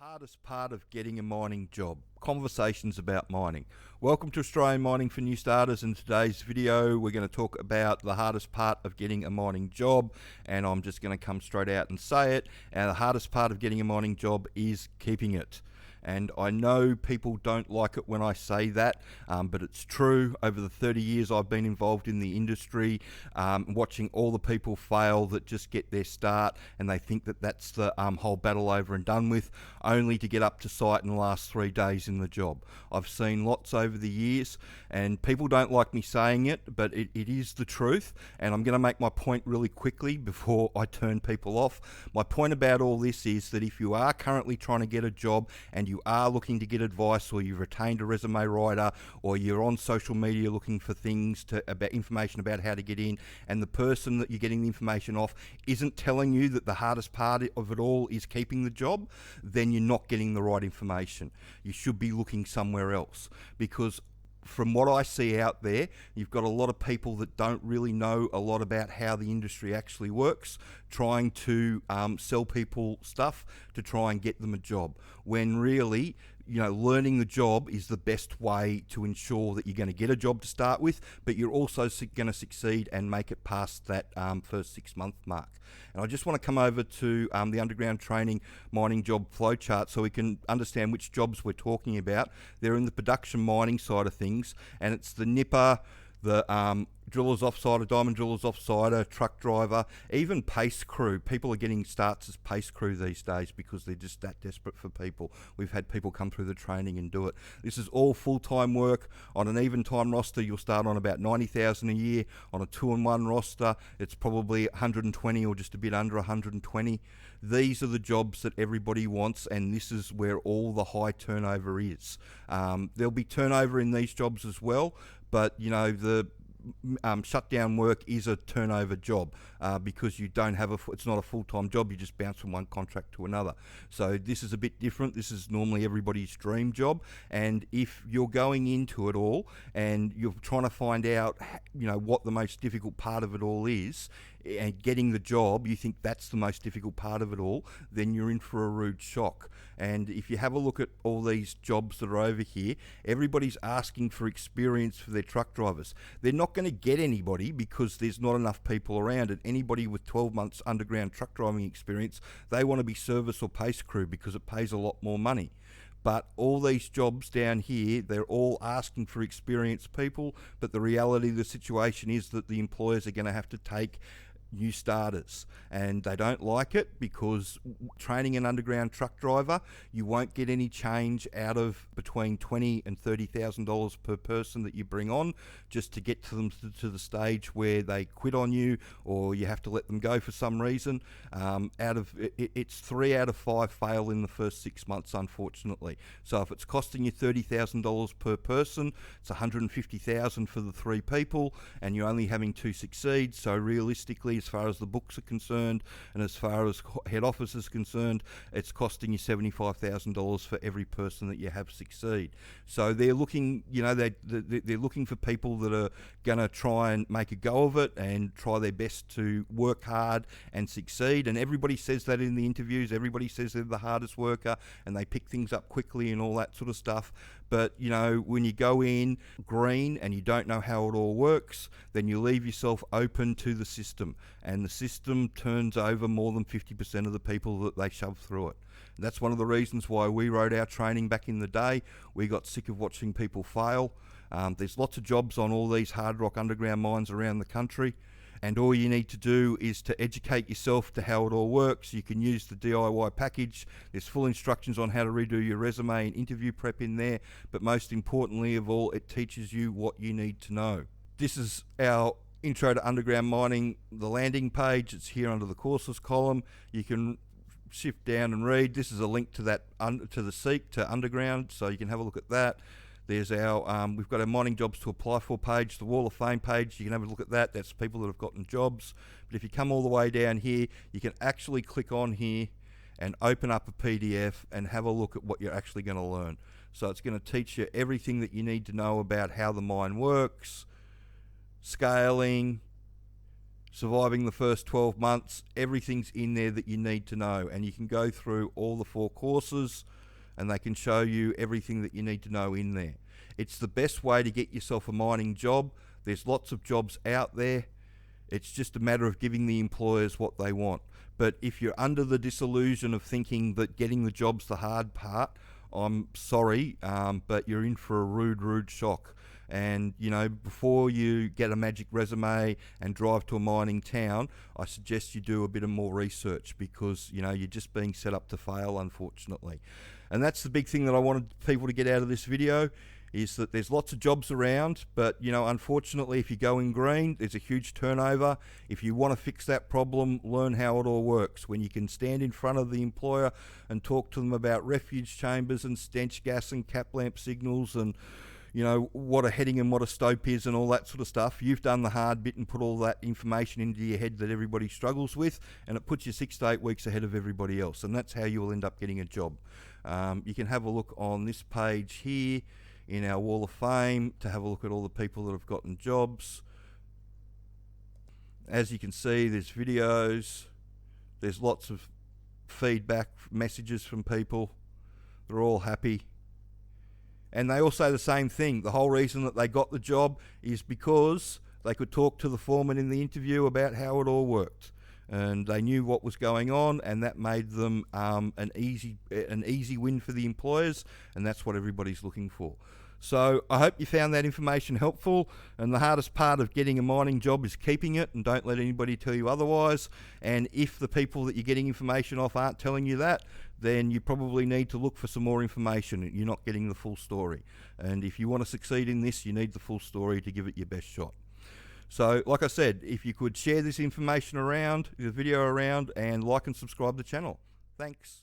hardest part of getting a mining job. Conversations about mining. Welcome to Australian Mining for New Starters. In today's video, we're going to talk about the hardest part of getting a mining job, and I'm just going to come straight out and say it. And the hardest part of getting a mining job is keeping it. And I know people don't like it when I say that, but it's true. Over the 30 years I've been involved in the industry, watching all the people fail that just get their start and they think that that's the whole battle over and done with, only to get up to site in the last 3 days in the job. I've seen lots over the years, and people don't like me saying it, but it is the truth. And I'm going to make my point really quickly before I turn people off. My point about all this is that if you are currently trying to get a job and you are looking to get advice, or you've retained a resume writer, or you're on social media looking for things about information about how to get in, and the person that you're getting the information off isn't telling you that the hardest part of it all is keeping the job, then you're not getting the right information. You should be looking somewhere else, because from what I see out there, you've got a lot of people that don't really know a lot about how the industry actually works, trying to sell people stuff to try and get them a job, when really, learning the job is the best way to ensure that you're going to get a job to start with, but you're also going to succeed and make it past that first 6-month mark. And I just want to come over to the underground training mining job flowchart so we can understand which jobs we're talking about. They're in the production mining side of things, and it's the nipper, the drillers offsider, diamond drillers offsider, truck driver, even pace crew. People are getting starts as pace crew these days because they're just that desperate for people. We've had people come through the training and do it. This is all full-time work. On an even time roster, you'll start on about $90,000 a year. On a 2-in-1 roster, it's probably 120 or just a bit under 120. These are the jobs that everybody wants, and this is where all the high turnover is. There'll be turnover in these jobs as well, but the shutdown work is a turnover job because you don't have it's not a full-time job. You just bounce from one contract to another. So this is a bit different. This is normally everybody's dream job, and if you're going into it all and you're trying to find out what the most difficult part of it all is, and getting the job, you think that's the most difficult part of it all, then you're in for a rude shock. And if you have a look at all these jobs that are over here, everybody's asking for experience for their truck drivers. They're not going to get anybody because there's not enough people around, and anybody with 12 months underground truck driving experience, they want to be service or pace crew because it pays a lot more money. But all these jobs down here, they're all asking for experienced people, but the reality of the situation is that the employers are going to have to take new starters, and they don't like it because training an underground truck driver, you won't get any change out of between $20,000 and $30,000 per person that you bring on, just to get to them to the stage where they quit on you or you have to let them go for some reason. It's 3 out of 5 fail in the first 6 months, unfortunately. So if it's costing you $30,000 per person, it's $150,000 for the 3 people, and you're only having 2 succeed. So realistically, as far as the books are concerned and as far as head office is concerned, it's costing you $75,000 for every person that you have succeed. So they're looking, they're looking for people that are going to try and make a go of it and try their best to work hard and succeed. And everybody says that in the interviews. Everybody says they're the hardest worker and they pick things up quickly and all that sort of stuff. But, when you go in green and you don't know how it all works, then you leave yourself open to the system. And the system turns over more than 50% of the people that they shove through it. That's one of the reasons why we wrote our training back in the day. We got sick of watching people fail. There's lots of jobs on all these hard rock underground mines around the country. And all you need to do is to educate yourself to how it all works. You can use the DIY package. There's full instructions on how to redo your resume and interview prep in there. But most importantly of all, it teaches you what you need to know. This is our Intro to Underground Mining, the landing page. It's here under the courses column. You can shift down and read. This is a link to that to the Seek to Underground, so you can have a look at that. There's our, we've got our mining jobs to apply for page, the Wall of Fame page. You can have a look at that. That's people that have gotten jobs. But if you come all the way down here, you can actually click on here and open up a PDF and have a look at what you're actually going to learn. So it's going to teach you everything that you need to know about how the mine works, scaling, surviving the first 12 months. Everything's in there that you need to know, and you can go through all the 4 courses and they can show you everything that you need to know in there. It's the best way to get yourself a mining job. There's lots of jobs out there. It's just a matter of giving the employers what they want. But if you're under the disillusion of thinking that getting the job's the hard part, I'm sorry, but you're in for a rude shock. And, you know, before you get a magic resume and drive to a mining town, I suggest you do a bit of more research, because, you know, you're just being set up to fail, unfortunately. And that's the big thing that I wanted people to get out of this video, is that there's lots of jobs around, but, you know, unfortunately, if you go in green, there's a huge turnover. If you want to fix that problem, learn how it all works. When you can stand in front of the employer and talk to them about refuge chambers and stench gas and cap lamp signals and, you know, what a heading and what a stope is and all that sort of stuff, you've done the hard bit and put all that information into your head that everybody struggles with, and it puts you 6 to 8 weeks ahead of everybody else, and that's how you will end up getting a job. You can have a look on this page here in our Wall of Fame to have a look at all the people that have gotten jobs. As you can see, there's videos, there's lots of feedback messages from people. They're all happy. And they all say the same thing. The whole reason that they got the job is because they could talk to the foreman in the interview about how it all worked. And they knew what was going on, and that made them an easy win for the employers, and that's what everybody's looking for. So I hope you found that information helpful, and the hardest part of getting a mining job is keeping it, and don't let anybody tell you otherwise. And if the people that you're getting information off aren't telling you that, then you probably need to look for some more information. You're not getting the full story. And if you want to succeed in this, you need the full story to give it your best shot. So, like I said, if you could share this information around, the video around, and like and subscribe to the channel. Thanks.